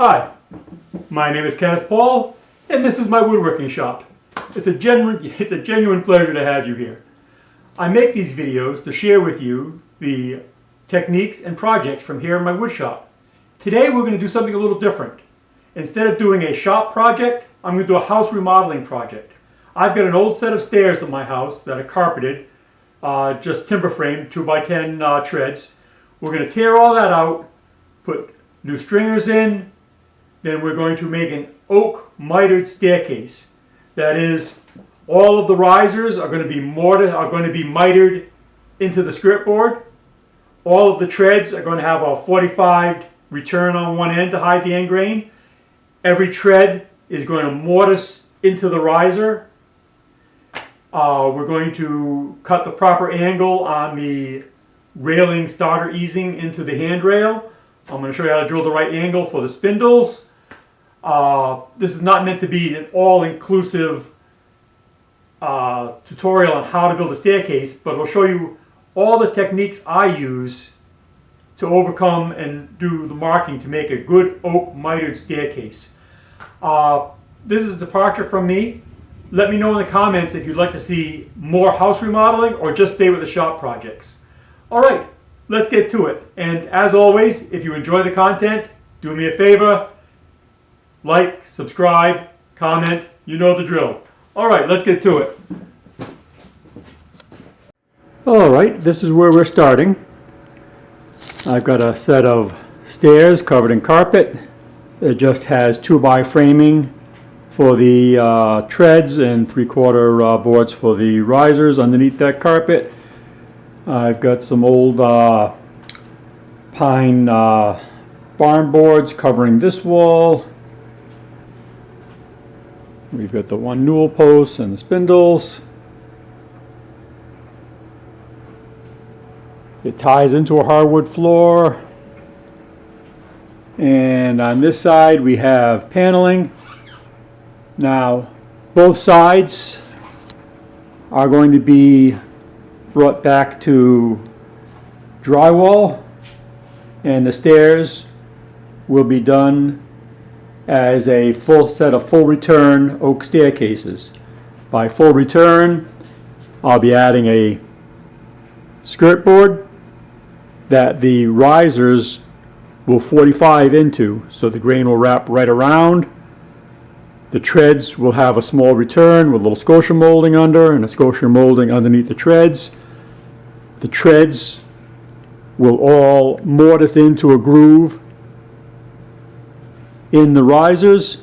Hi, my name is Kenneth Paul, and this is my woodworking shop. It's a genuine pleasure to have you here. I make these videos to share with you the techniques and projects from here in my wood shop. Today we're going to do something a little different. Instead of doing a shop project, I'm going to do a house remodeling project. I've got an old set of stairs at my house that are carpeted, just timber frame, 2x10 treads. We're going to tear all that out, put new stringers in. Then we're going to make an oak mitered staircase. That is, all of the risers are going to be mitered into the skirt board. All of the treads are going to have a 45 return on one end to hide the end grain. Every tread is going to mortise into the riser. We're going to cut the proper angle on the railing starter easing into the handrail. I'm going to show you how to drill the right angle for the spindles. This is not meant to be an all-inclusive tutorial on how to build a staircase, but it'll show you all the techniques I use to overcome and do the marking to make a good oak mitered staircase. This is a departure from me. Let me know in the comments if you'd like to see more house remodeling or just stay with the shop projects. Alright, let's get to it. And as always, if you enjoy the content, do me a favor. Like, subscribe, comment, you know the drill. Alright, let's get to it. Alright, this is where we're starting. I've got a set of stairs covered in carpet. It just has 2x framing for the treads and 3/4 boards for the risers underneath that carpet. I've got some old pine barn boards covering this wall. We've got the one newel post and the spindles. It ties into a hardwood floor. And on this side we have paneling. Now both sides are going to be brought back to drywall, and the stairs will be done as a full set of full return oak staircases. By full return, I'll be adding a skirt board that the risers will 45 into, so the grain will wrap right around. The treads will have a small return with a little scotia molding under and a scotia molding underneath the treads. The treads will all mortise into a groove in the risers.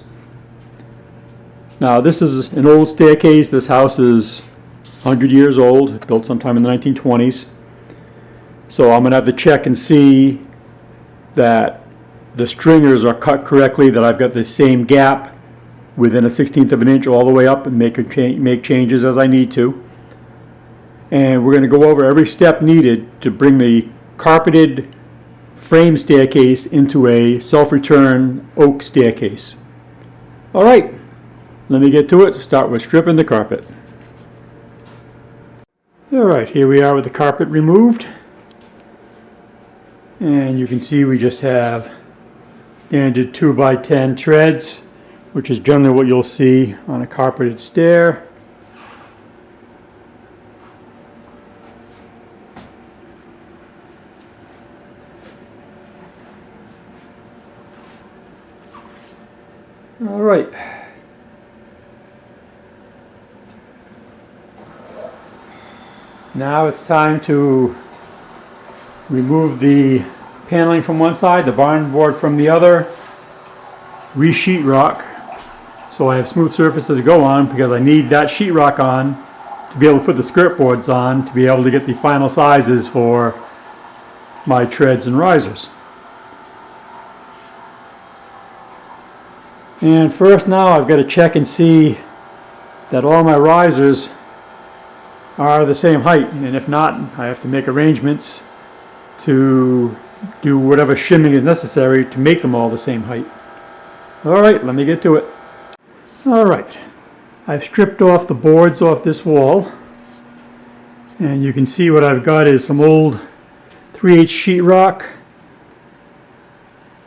Now this is an old staircase. This house is 100 years old, built sometime in the 1920s. So I'm going to have to check and see that the stringers are cut correctly, that I've got the same gap within a 1/16 of an inch all the way up, and make changes as I need to. And we're going to go over every step needed to bring the carpeted frame staircase into a self-return oak staircase. Alright, let me get to it. Start with stripping the carpet. Alright, here we are with the carpet removed. And you can see we just have standard 2x10 treads, which is generally what you'll see on a carpeted stair. All right. Now it's time to remove the paneling from one side, the barn board from the other, re-sheetrock, so I have smooth surfaces to go on, because I need that sheetrock on to be able to put the skirt boards on to be able to get the final sizes for my treads and risers. And first now I've got to check and see that all my risers are the same height, and if not, I have to make arrangements to do whatever shimming is necessary to make them all the same height. Alright, let me get to it. Alright, I've stripped off the boards off this wall, and you can see what I've got is some old 3/8 sheetrock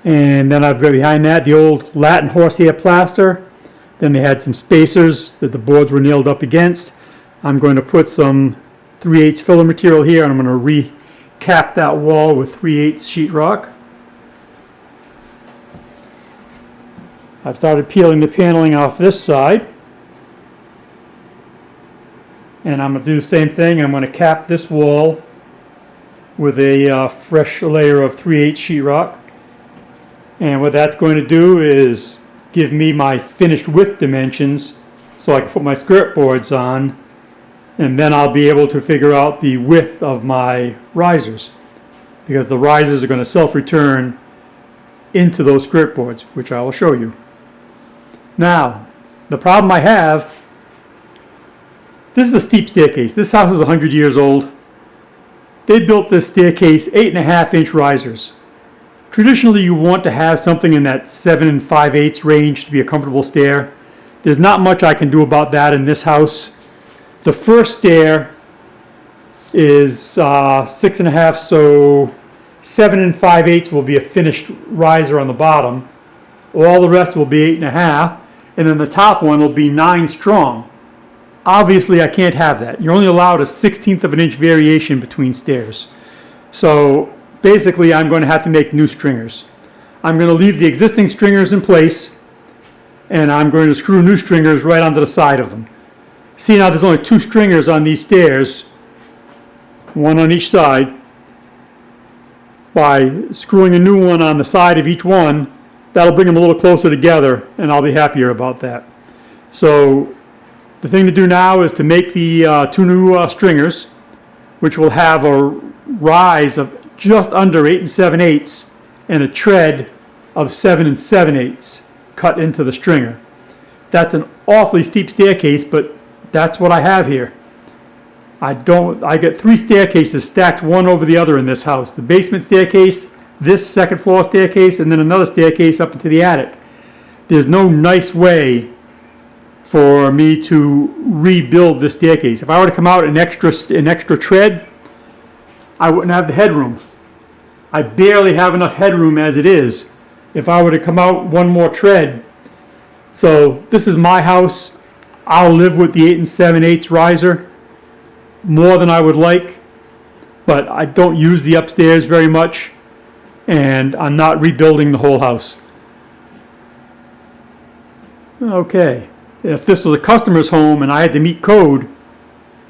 And then I've got behind that the old Latin horsehair plaster. Then they had some spacers that the boards were nailed up against. I'm going to put some 3/8 filler material here, and I'm going to recap that wall with 3/8 sheetrock. I've started peeling the paneling off this side. And I'm going to do the same thing. I'm going to cap this wall with a fresh layer of 3/8 sheetrock. And what that's going to do is give me my finished width dimensions so I can put my skirt boards on, and then I'll be able to figure out the width of my risers, because the risers are going to self-return into those skirt boards, which I will show you. Now, the problem I have, this is a steep staircase. This house is 100 years old. They built this staircase 8.5-inch risers. Traditionally, you want to have something in that 7 5/8 range to be a comfortable stair. There's not much I can do about that in this house. The first stair is 6.5, so 7 5/8 will be a finished riser on the bottom. All the rest will be 8.5, and then the top one will be 9 strong. Obviously, I can't have that. You're only allowed a 1/16 of an inch variation between stairs. So basically, I'm going to have to make new stringers. I'm going to leave the existing stringers in place, and I'm going to screw new stringers right onto the side of them. See, now there's only 2 stringers on these stairs, one on each side. By screwing a new one on the side of each one, that'll bring them a little closer together, and I'll be happier about that. So the thing to do now is to make the 2 new stringers, which will have a rise of just under 8 7/8 and a tread of 7 7/8 cut into the stringer. That's an awfully steep staircase, but that's what I have here. I get 3 staircases stacked one over the other in this house. The basement staircase, this second floor staircase, and then another staircase up into the attic. There's no nice way for me to rebuild this staircase. If I were to come out an extra tread, I wouldn't have the headroom. I barely have enough headroom as it is if I were to come out one more tread. So this is my house. I'll live with the 8 7/8 riser more than I would like, but I don't use the upstairs very much, and I'm not rebuilding the whole house. Okay, if this was a customer's home and I had to meet code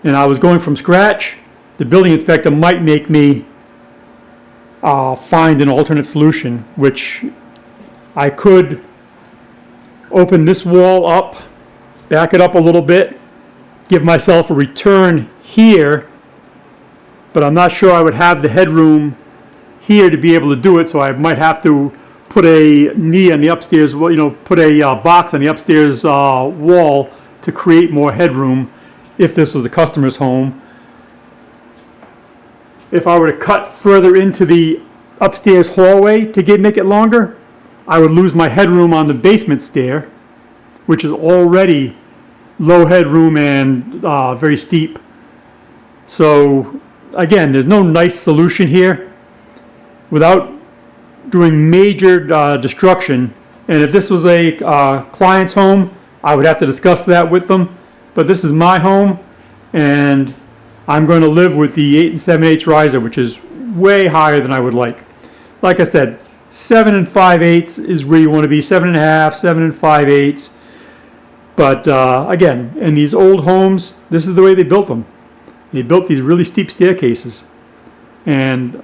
and I was going from scratch, the building inspector might make me find an alternate solution, which I could open this wall up, back it up a little bit, give myself a return here, but I'm not sure I would have the headroom here to be able to do it, so I might have to put a knee on the upstairs, put a box on the upstairs wall to create more headroom if this was a customer's home. If I were to cut further into the upstairs hallway to make it longer, I would lose my headroom on the basement stair, which is already low headroom and very steep. So again, there's no nice solution here without doing major destruction. And if this was a client's home, I would have to discuss that with them. But this is my home, and I'm going to live with the 8 7/8 riser, which is way higher than I would like. Like I said, 7 5/8 is where you want to be, 7.5, 7 5/8. But again, in these old homes, this is the way they built them. They built these really steep staircases. And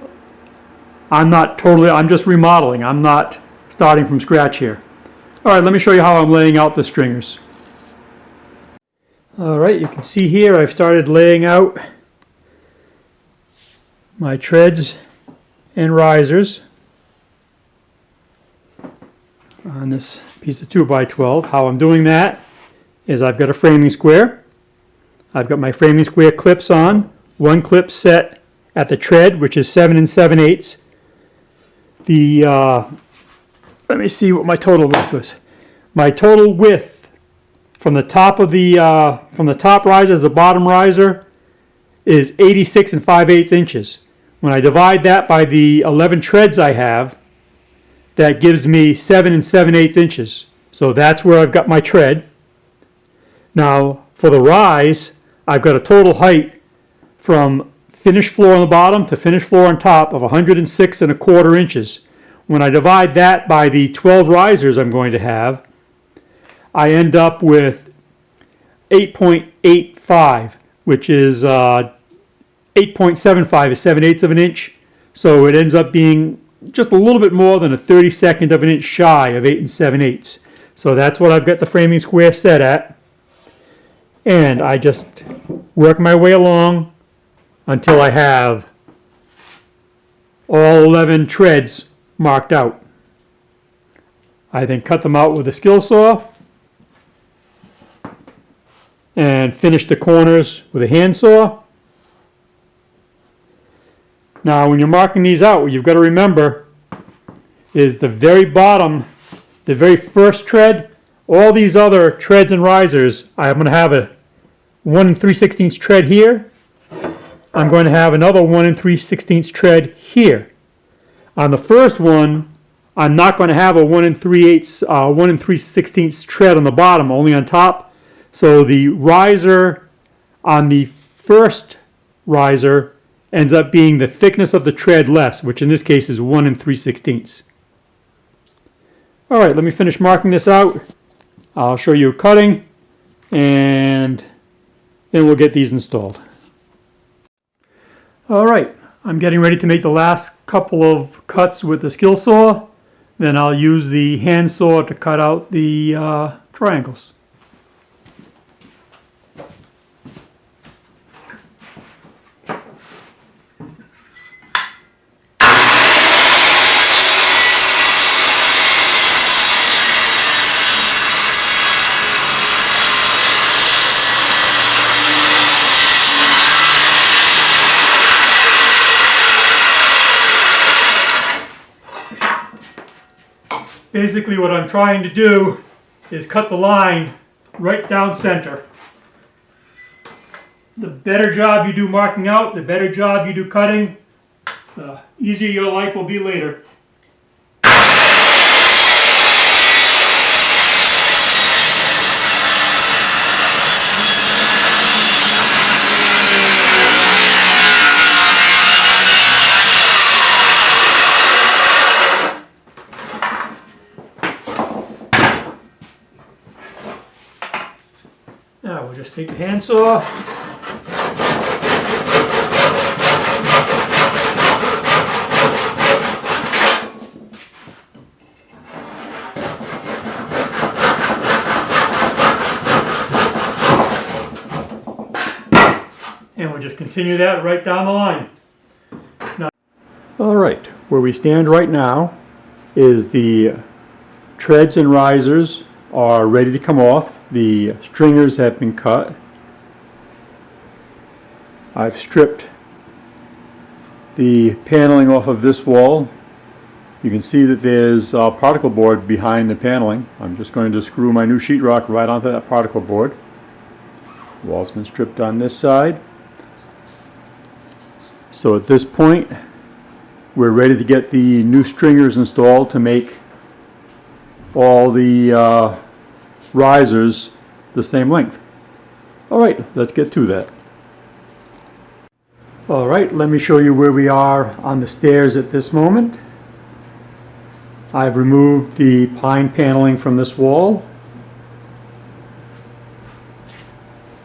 I'm just remodeling. I'm not starting from scratch here. All right, let me show you how I'm laying out the stringers. All right, you can see here I've started laying out my treads and risers on this piece of 2x12. How I'm doing that is I've got a framing square. I've got my framing square clips on. One clip set at the tread, which is 7 7/8. Let me see what my total width was. My total width from the top of from the top riser to the bottom riser is 86 5/8 inches. When I divide that by the 11 treads I have, that gives me 7 7/8 inches. So that's where I've got my tread. Now for the rise, I've got a total height from finished floor on the bottom to finished floor on top of 106 1/4 inches. When I divide that by the 12 risers I'm going to have, I end up with 8.85, which is 8.75 is 7/8 of an inch. So it ends up being just a little bit more than a 32nd of an inch shy of 8 7/8. So that's what I've got the framing square set at. And I just work my way along until I have all 11 treads marked out. I then cut them out with a skill saw and finish the corners with a handsaw. Now when you're marking these out, what you've got to remember is the very bottom, the very first tread, all these other treads and risers, I'm going to have a 1 3/16 tread here. I'm going to have another 1 3/16 tread here. On the first one, I'm not going to have a 1 3/16 tread on the bottom, only on top. So the riser on the first riser ends up being the thickness of the tread less, which in this case is 1 3/16. All right, let me finish marking this out. I'll show you cutting, and then we'll get these installed. All right, I'm getting ready to make the last couple of cuts with the skill saw. Then I'll use the hand saw to cut out the triangles. Basically what I'm trying to do is cut the line right down center. The better job you do marking out, the better job you do cutting, the easier your life will be later. Now we'll just take the handsaw, and we'll just continue that right down the line. Now, all right, where we stand right now is the treads and risers are ready to come off. The stringers have been cut. I've stripped the paneling off of this wall. You can see that there's a particle board behind the paneling. I'm just going to screw my new sheetrock right onto that particle board. The wall's been stripped on this side. So at this point, we're ready to get the new stringers installed to make all the risers the same length. Alright, let's get to that. Alright, let me show you where we are on the stairs at this moment. I've removed the pine paneling from this wall.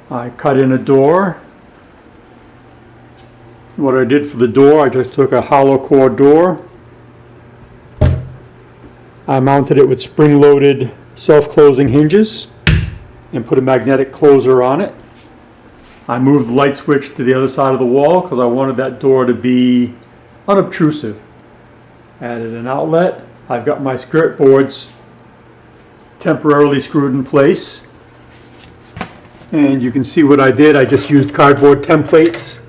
I cut in a door. What I did for the door, I just took a hollow core door. I mounted it with spring-loaded self-closing hinges and put a magnetic closer on it. I moved the light switch to the other side of the wall because I wanted that door to be unobtrusive. Added an outlet. I've got my skirt boards temporarily screwed in place. And you can see what I did. I just used cardboard templates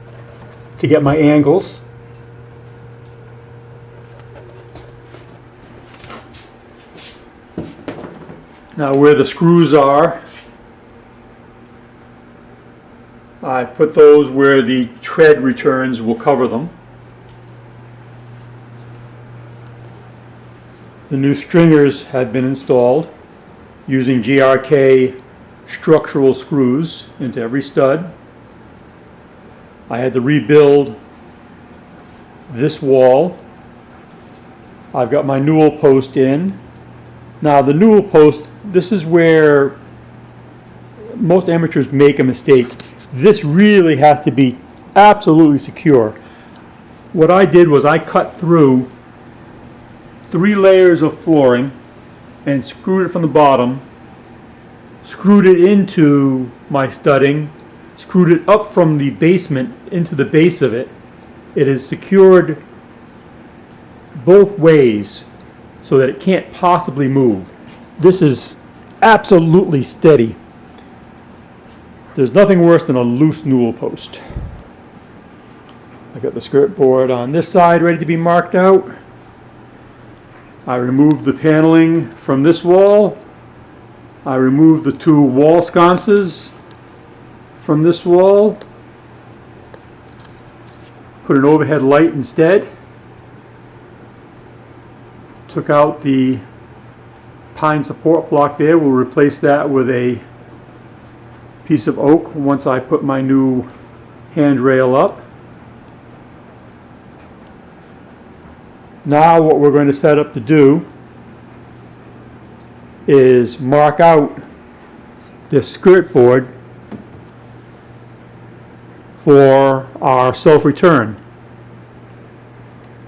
to get my angles. Now where the screws are, I put those where the tread returns will cover them. The new stringers had been installed using GRK structural screws into every stud. I had to rebuild this wall. I've got my newel post in. Now the newel post, this is where most amateurs make a mistake. This really has to be absolutely secure. What I did was I cut through 3 layers of flooring and screwed it from the bottom, screwed it into my studding, screwed it up from the basement into the base of it. It is secured both ways so that it can't possibly move. This is absolutely steady. There's nothing worse than a loose newel post. I got the skirt board on this side ready to be marked out. I removed the paneling from this wall. I removed the 2 wall sconces from this wall. Put an overhead light instead. Took out the pine support block there. We'll replace that with a piece of oak once I put my new handrail up. Now what we're going to set up to do is mark out this skirt board for our self-return.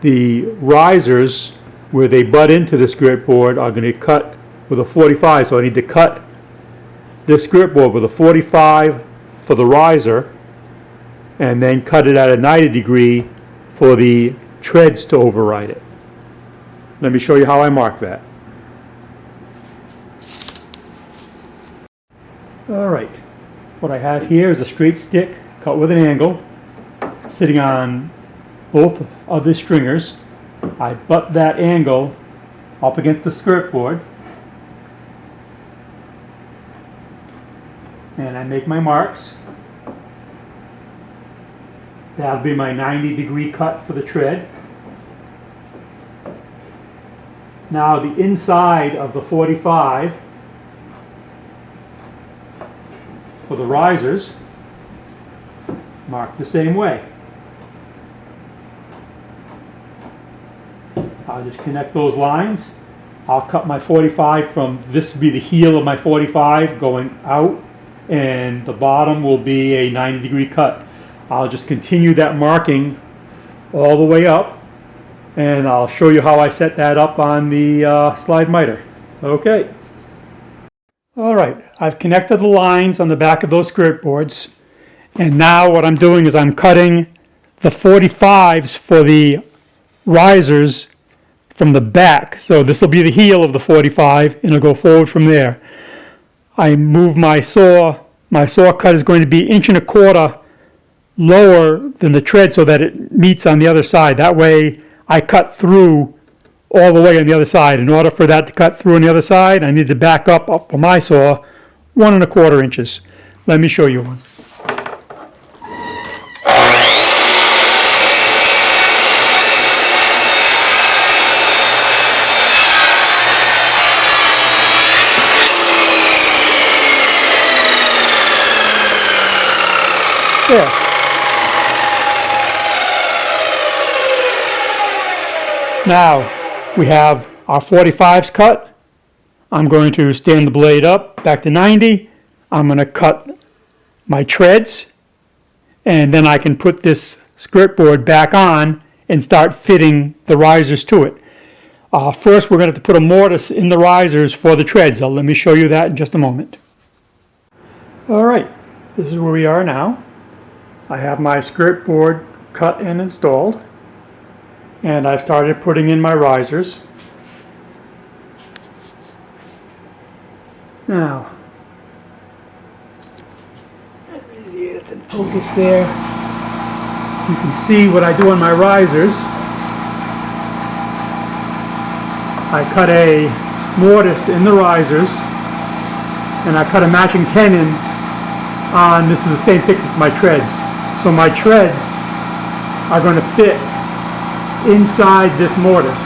The risers where they butt into the skirt board are going to cut with a 45, so I need to cut this skirt board with a 45 for the riser and then cut it at a 90 degree for the treads to override it. Let me show you how I mark that. Alright, what I have here is a straight stick cut with an angle sitting on both of the stringers. I butt that angle up against the skirt board and I make my marks. That'll be my 90 degree cut for the tread. Now the inside of the 45 for the risers, marked the same way. I'll just connect those lines. I'll cut my 45 from, this will be the heel of my 45 going out, and the bottom will be a 90 degree cut. I'll just continue that marking all the way up, and I'll show you how I set that up on the slide miter. Okay. Alright, I've connected the lines on the back of those skirt boards, and now what I'm doing is I'm cutting the 45s for the risers from the back. So this will be the heel of the 45 and it'll go forward from there. I move my saw. My saw cut is going to be 1.25 inches lower than the tread so that it meets on the other side. That way I cut through all the way on the other side. In order for that to cut through on the other side, I need to back up for my saw 1.25 inches. Let me show you one. There. Now we have our 45s cut. I'm going to stand the blade up back to 90. I'm going to cut my treads, and then I can put this skirt board back on and start fitting the risers to it. First we're going to have to put a mortise in the risers for the treads. So let me show you that in just a moment. Alright, this is where we are now. I have my skirt board cut and installed, and I've started putting in my risers. Now, let me see if it's in focus there. You can see what I do on my risers. I cut a mortise in the risers, and I cut a matching tenon on, this is the same thickness as my treads. So my treads are going to fit inside this mortise.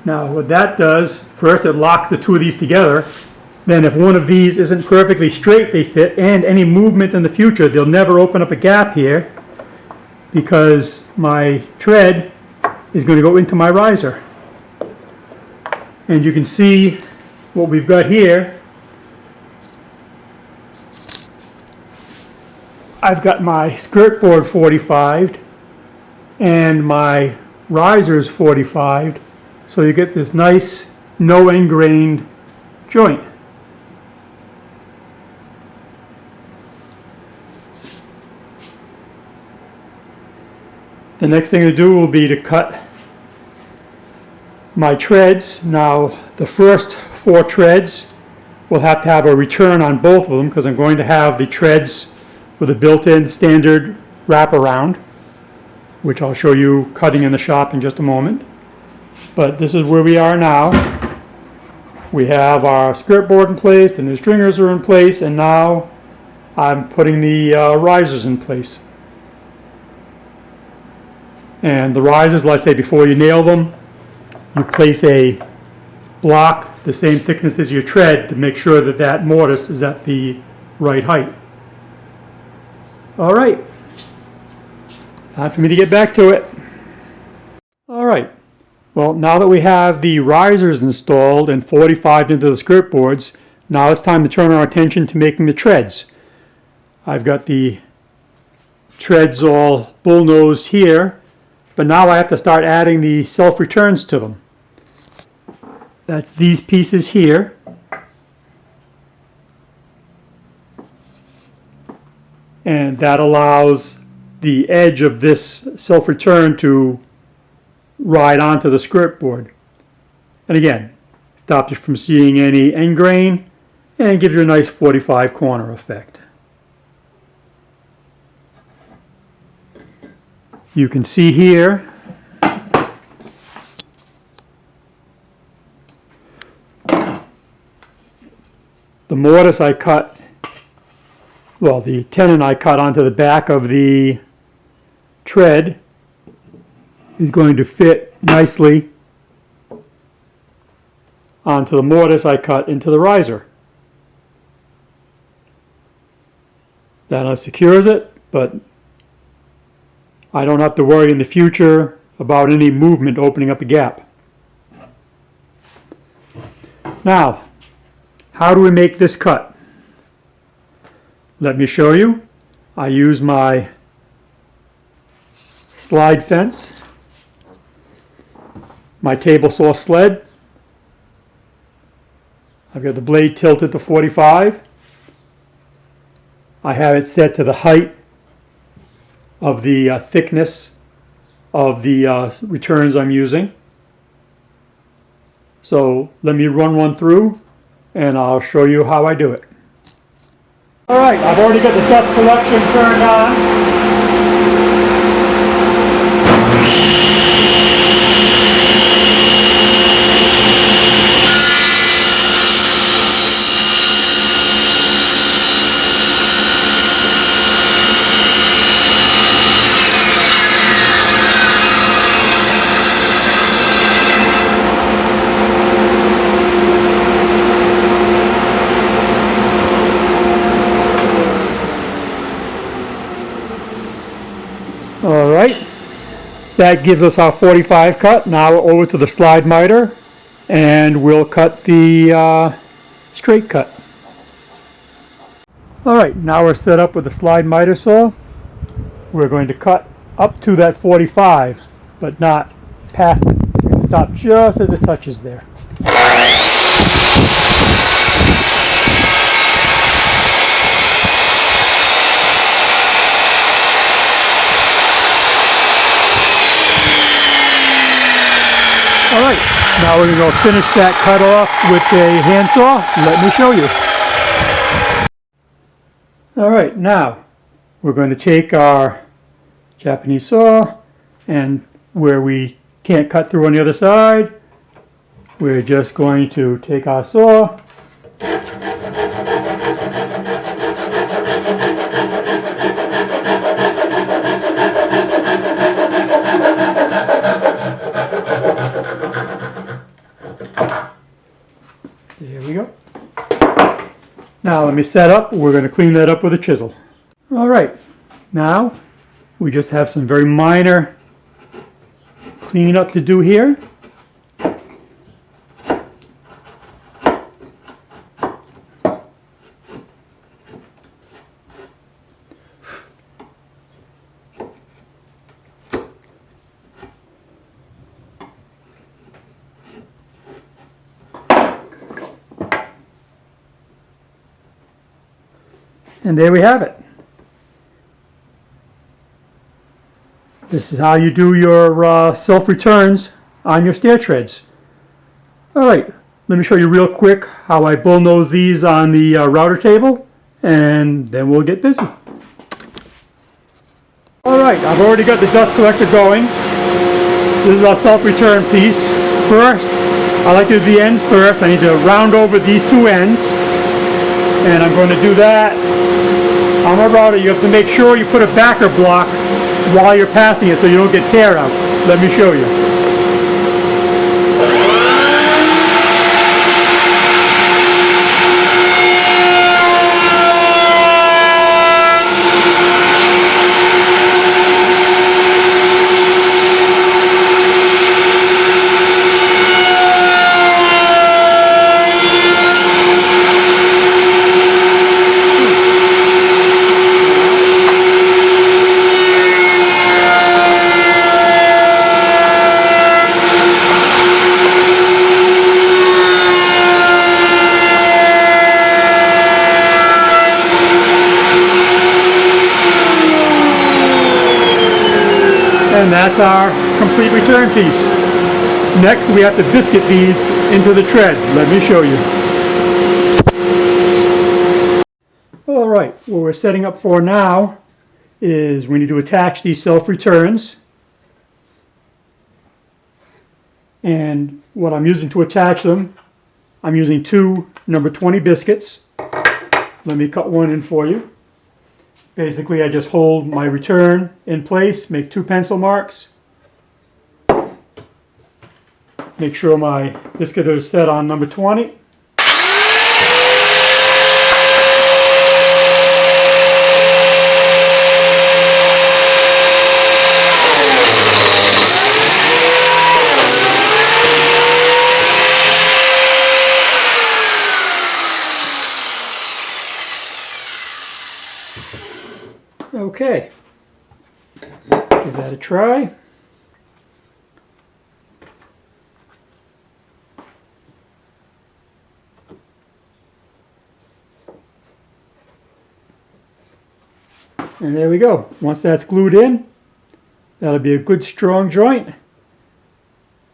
Now what that does, first it locks the two of these together. Then if one of these isn't perfectly straight, they fit, and any movement in the future, they'll never open up a gap here because my tread is going to go into my riser. And you can see what we've got here. I've got my skirt board 45'd and my risers 45'd, so you get this nice no end grain joint. The next thing to do will be to cut my treads. Now the first 4 treads will have to have a return on both of them because I'm going to have the treads with a built-in standard wraparound, which I'll show you cutting in the shop in just a moment. But this is where we are now. We have our skirt board in place, the new stringers are in place, and now I'm putting the risers in place. And the risers, like I say, before you nail them, you place a block the same thickness as your tread to make sure that that mortise is at the right height. All right, time for me to get back to it. All right, well, now that we have the risers installed and 45'd into the skirt boards, now it's time to turn our attention to making the treads. I've got the treads all bull-nosed here, but now I have to start adding the self-returns to them. That's these pieces here. And that allows the edge of this self-return to ride onto the skirt board. And again, stops you from seeing any end grain and gives you a nice 45 corner effect. You can see here the mortise I cut, well, the tenon I cut onto the back of the tread is going to fit nicely onto the mortise I cut into the riser. That secures it, but I don't have to worry in the future about any movement opening up a gap. Now, how do we make this cut? Let me show you. I use my slide fence, my table saw sled. I've got the blade tilted to 45. I have it set to the height of the thickness of the returns I'm using. So let me run one through and I'll show you how I do it. Alright, I've already got the dust collection turned on. Alright, that gives us our 45 cut. Now over to the slide miter and we'll cut the straight cut. Alright, now we're set up with the slide miter saw. We're going to cut up to that 45, but not past it. We're going to stop just as it touches there. Alright, now we're going to go finish that cut off with a handsaw. Let me show you. Alright, now we're going to take our Japanese saw, and where we can't cut through on the other side, we're just going to take our saw let me set up. We're going to clean that up with a chisel. All right, now we just have some very minor cleanup to do here. And there we have it. This is how you do your self-returns on your stair treads. Alright, let me show you real quick how I bullnose these on the router table, and then we'll get busy. Alright, I've already got the dust collector going. This is our self-return piece. First, I like to do the ends first. I need to round over these two ends, and I'm going to do that. On my router, you have to make sure you put a backer block while you're passing it so you don't get tear out. Let me show you. And that's our complete return piece. Next, we have to biscuit these into the tread. Let me show you. All right, what we're setting up for now is we need to attach these self-returns. And what I'm using to attach them, I'm using two number 20 biscuits. Let me cut one in for you. Basically, I just hold my return in place, make two pencil marks. Make sure my biscuit is set on number 20. Okay, give that a try. And there we go. Once that's glued in, that'll be a good strong joint.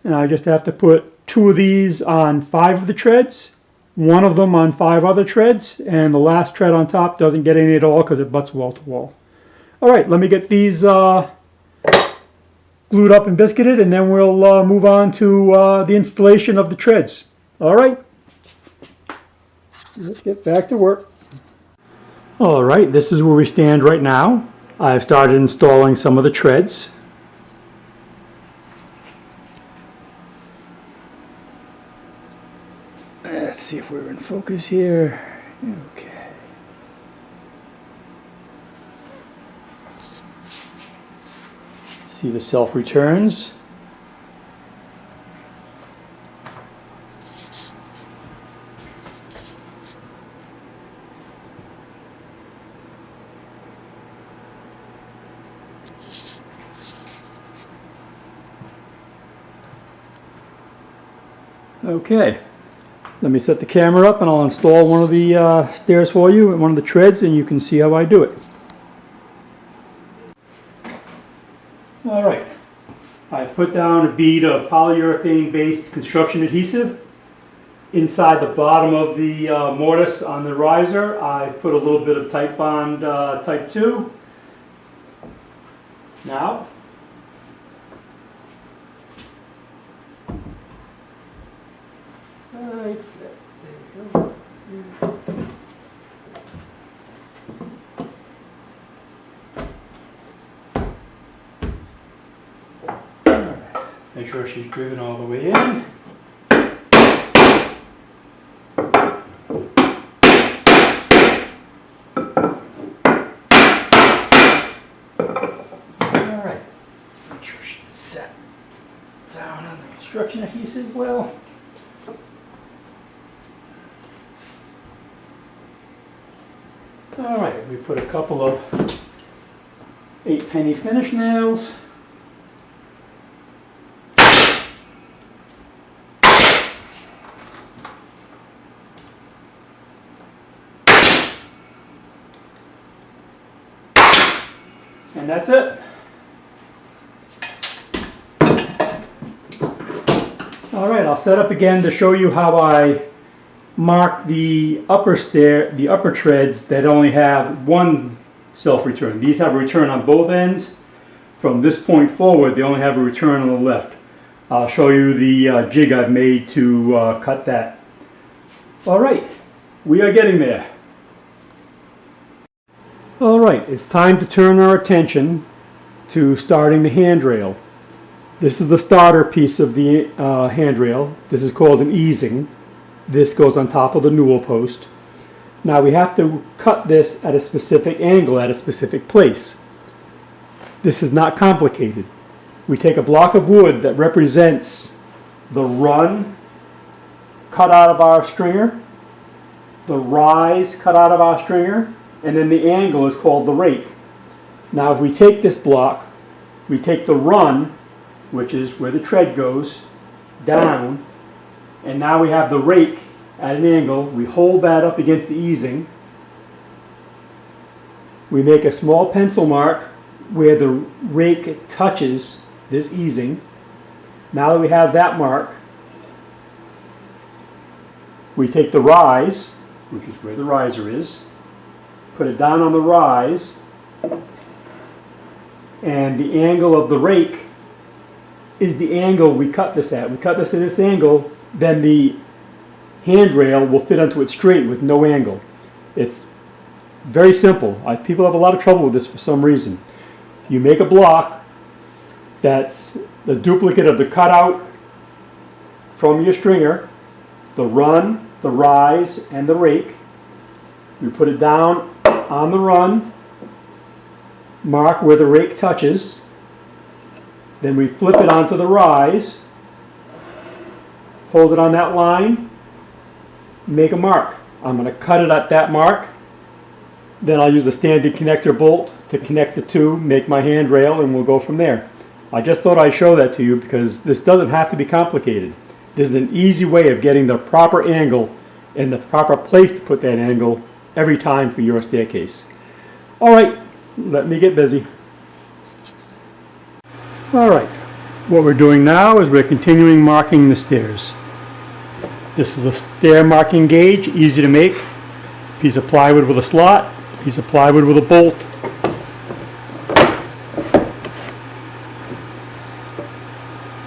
And I just have to put two of these on 5 of the treads, one of them on 5 other treads, and the last tread on top doesn't get any at all because it butts wall to wall. Alright, let me get these glued up and biscuited, and then we'll move on to the installation of the treads. Alright, let's get back to work. Alright, this is where we stand right now. I've started installing some of the treads. Let's see if we're in focus here. Okay. See the self-returns. Okay, let me set the camera up and I'll install one of the stairs for you, one of the treads, and you can see how I do it. Alright, I put down a bead of polyurethane based construction adhesive. Inside the bottom of the mortise on the riser, I put a little bit of Type Bond Type 2. Now, right flip, there we go. Make sure she's driven all the way in. Alright, make sure she's set down on the construction adhesive well. Alright, we put a couple of 8-penny finish nails. And that's it. Alright, I'll set up again to show you how I mark the upper stair, the upper treads that only have one self-return. These have a return on both ends. From this point forward, they only have a return on the left. I'll show you the jig I've made to cut that. Alright, we are getting there. Alright, it's time to turn our attention to starting the handrail. This is the starter piece of the handrail. This is called an easing. This goes on top of the newel post. Now we have to cut this at a specific angle, at a specific place. This is not complicated. We take a block of wood that represents the run cut out of our stringer, the rise cut out of our stringer, and then the angle is called the rake. Now if we take this block, we take the run, which is where the tread goes, down, and now we have the rake at an angle. We hold that up against the easing. We make a small pencil mark where the rake touches this easing. Now that we have that mark, we take the rise, which is where the riser is, put it down on the rise, and the angle of the rake is the angle we cut this at. We cut this at this angle, then the handrail will fit onto it straight with no angle. It's very simple. People have a lot of trouble with this for some reason. You make a block that's the duplicate of the cutout from your stringer, the run, the rise, and the rake. You put it down on the run, mark where the rake touches, then we flip it onto the rise, hold it on that line, make a mark. I'm going to cut it at that mark, then I'll use a standard connector bolt to connect the two, make my handrail, and we'll go from there. I just thought I'd show that to you because this doesn't have to be complicated. This is an easy way of getting the proper angle and the proper place to put that angle every time for your staircase. Alright, let me get busy. Alright, what we're doing now is we're continuing marking the stairs. This is a stair marking gauge, easy to make. Piece of plywood with a slot, piece of plywood with a bolt.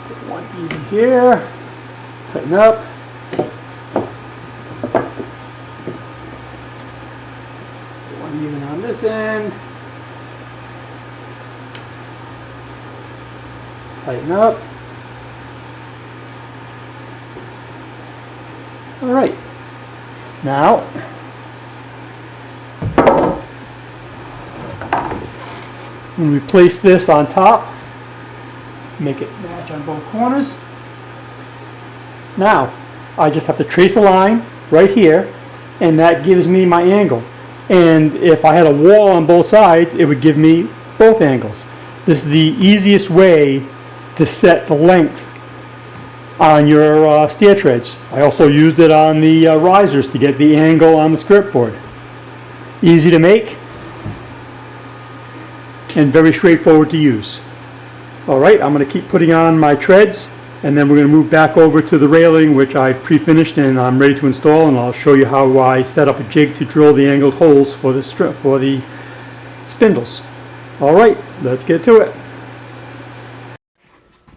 Put one even here, tighten up. Put one even on this end. Tighten up. All right. Now, when we place this on top, make it match on both corners. Now, I just have to trace a line right here, and that gives me my angle. And if I had a wall on both sides, it would give me both angles. This is the easiest way to set the length on your stair treads. I also used it on the risers to get the angle on the skirt board. Easy to make and very straightforward to use. Alright, I'm going to keep putting on my treads, and then we're going to move back over to the railing, which I've pre-finished and I'm ready to install, and I'll show you how I set up a jig to drill the angled holes for the spindles. Alright, let's get to it.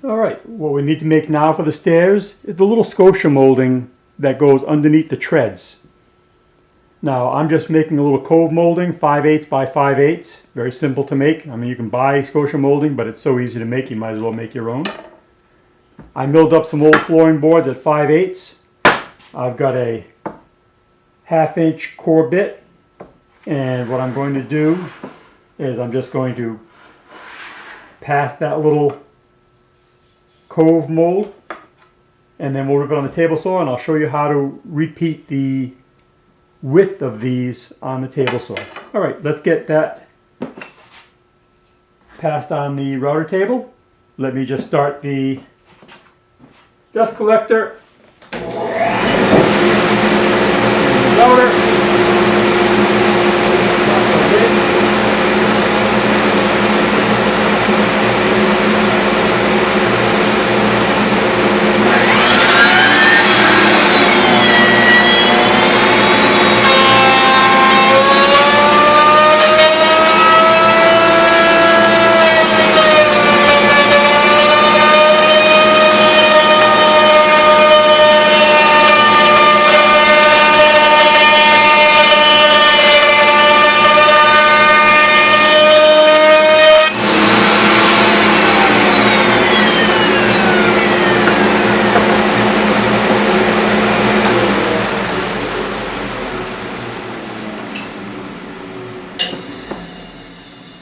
Alright, what we need to make now for the stairs is the little scotia molding that goes underneath the treads. Now I'm just making a little cove molding, 5/8 by 5/8, very simple to make. I mean, you can buy scotia molding, but it's so easy to make, you might as well make your own. I milled up some old flooring boards at 5/8. I've got a 1/2 inch core bit, and what I'm going to do is I'm just going to past that little cove mold, and then we'll rip it on the table saw, and I'll show you how to repeat the width of these on the table saw. All right, let's get that passed on the router table. Let me just start the dust collector. Router.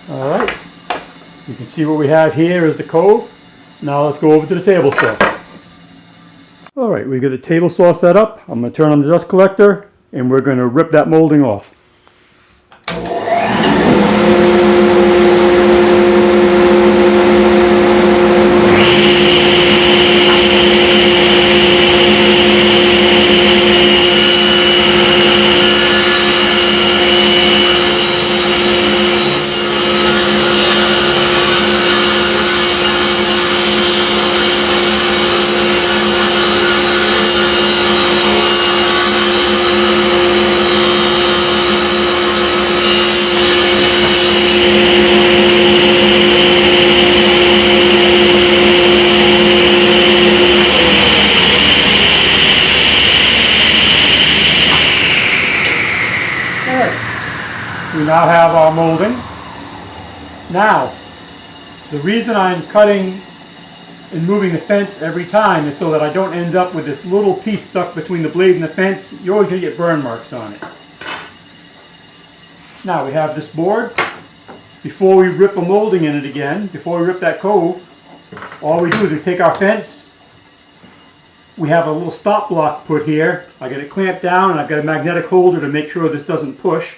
Alright, you can see what we have here is the cove. Now let's go over to the table saw. Alright, we've got the table saw set up. I'm going to turn on the dust collector and we're going to rip that molding off. We now have our molding. Now, the reason I'm cutting and moving the fence every time is so that I don't end up with this little piece stuck between the blade and the fence. You're always going to get burn marks on it. Now we have this board. Before we rip a molding in it again, before we rip that cove, all we do is we take our fence. We have a little stop block put here. I got it clamped down and I've got a magnetic holder to make sure this doesn't push.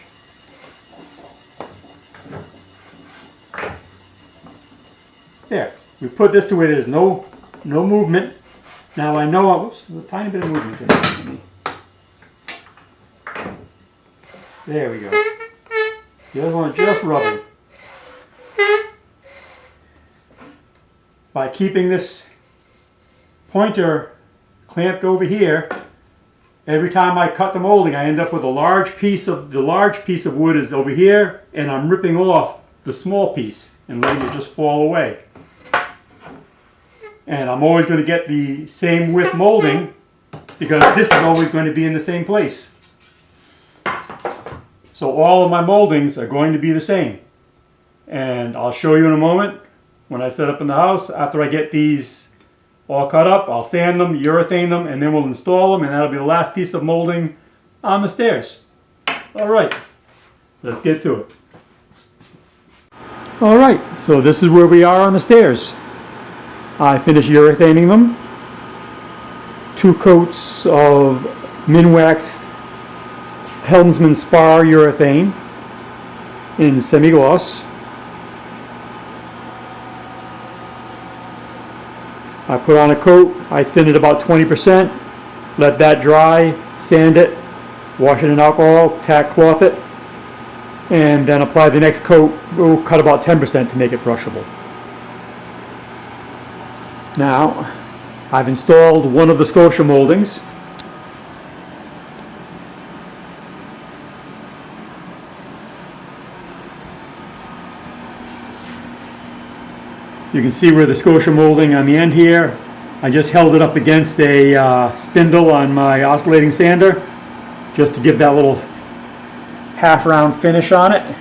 There, we put this to where there's no movement. Now I know, oops, there's a tiny bit of movement there. There we go. The other one just rubbing. By keeping this pointer clamped over here, every time I cut the molding, I end up with the large piece of wood is over here, and I'm ripping off the small piece and letting it just fall away. And I'm always going to get the same width molding because this is always going to be in the same place. So all of my moldings are going to be the same. And I'll show you in a moment when I set up in the house. After I get these all cut up, I'll sand them, urethane them, and then we'll install them, and that'll be the last piece of molding on the stairs. All right, let's get to it. All right, so this is where we are on the stairs. I finished urethaning them. 2 coats of Minwax Helmsman Spar urethane in semi-gloss. I put on a coat, I thin it about 20%, let that dry, sand it, wash it in alcohol, tack cloth it, and then apply the next coat. We'll cut about 10% to make it brushable. Now, I've installed one of the scotia moldings. You can see where the scotia molding on the end here. I just held it up against a spindle on my oscillating sander just to give that little half round finish on it.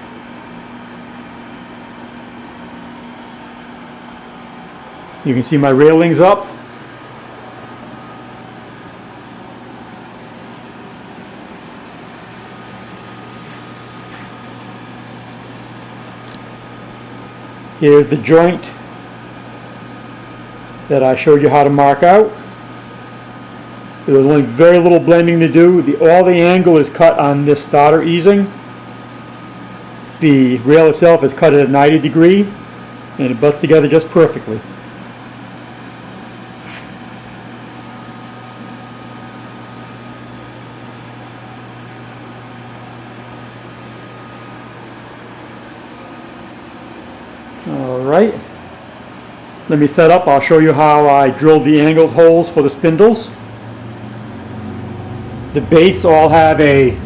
You can see my railings up. Here's the joint that I showed you how to mark out. There's only very little blending to do. All the angle is cut on this starter easing. The rail itself is cut at a 90 degree, and it butts together just perfectly. Alright, let me set up. I'll show you how I drilled the angled holes for the spindles. The base all have a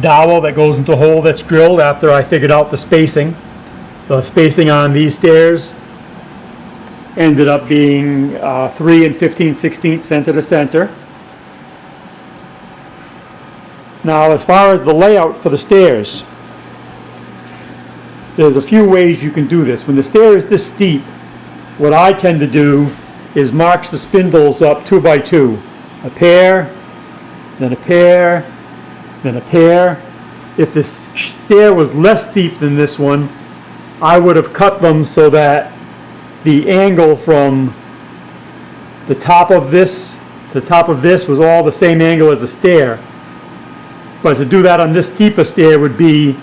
dowel that goes into a hole that's drilled after I figured out the spacing. The spacing on these stairs ended up being 3 and 15/16 center to center. Now, as far as the layout for the stairs, there's a few ways you can do this. When the stair is this steep, what I tend to do is march the spindles up 2 by 2. A pair, then a pair, then a pair. If the stair was less steep than this one, I would have cut them so that the angle from the top of this to the top of this was all the same angle as the stair. But to do that on this steeper stair would be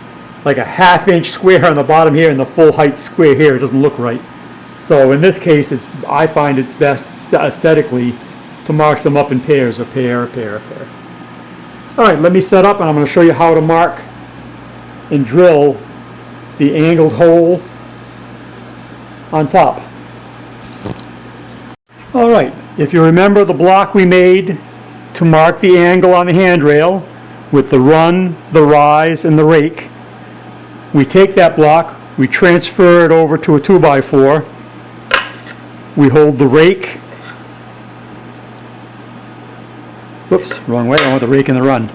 like a 1/2 inch square on the bottom here and the full height square here. It doesn't look right. So in this case, I find it best aesthetically to march them up in pairs, a pair, a pair, a pair. Alright, let me set up and I'm going to show you how to mark and drill the angled hole on top. Alright, if you remember the block we made to mark the angle on the handrail with the run, the rise, and the rake, we take that block, we transfer it over to a 2x4, we hold the rake. Whoops, wrong way. I want the rake and the run.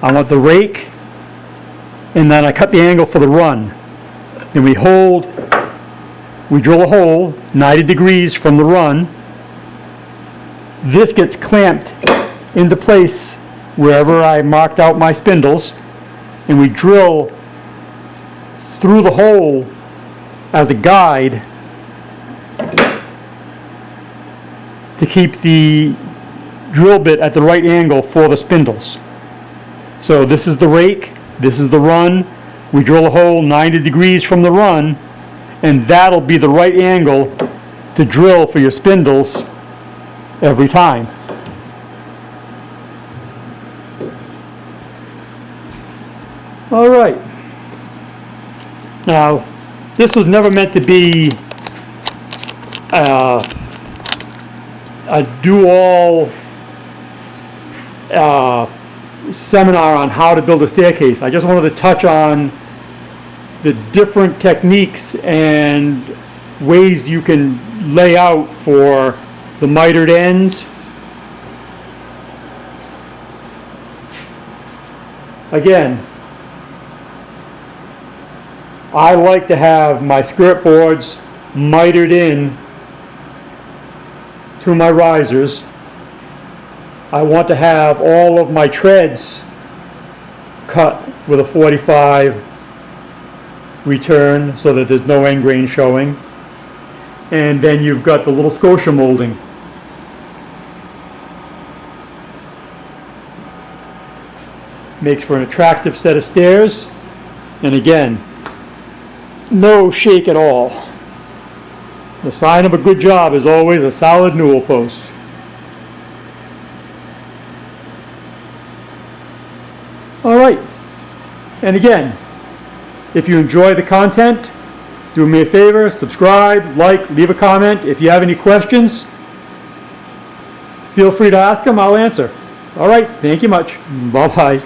I want the rake, and then I cut the angle for the run. Then we drill a hole 90 degrees from the run. This gets clamped into place wherever I marked out my spindles, and we drill through the hole as a guide to keep the drill bit at the right angle for the spindles. So this is the rake, this is the run. We drill a hole 90 degrees from the run, and that'll be the right angle to drill for your spindles every time. All right. Now, this was never meant to be a do-all seminar on how to build a staircase. I just wanted to touch on the different techniques and ways you can lay out for the mitered ends. Again, I like to have my skirt boards mitered in to my risers. I want to have all of my treads cut with a 45 return so that there's no end grain showing. And then you've got the little scotia molding. Makes for an attractive set of stairs. And again, no shake at all. The sign of a good job is always a solid newel post. Alright, and again, if you enjoy the content, do me a favor, subscribe, like, leave a comment. If you have any questions, feel free to ask them, I'll answer. Alright, thank you much. Bye-bye.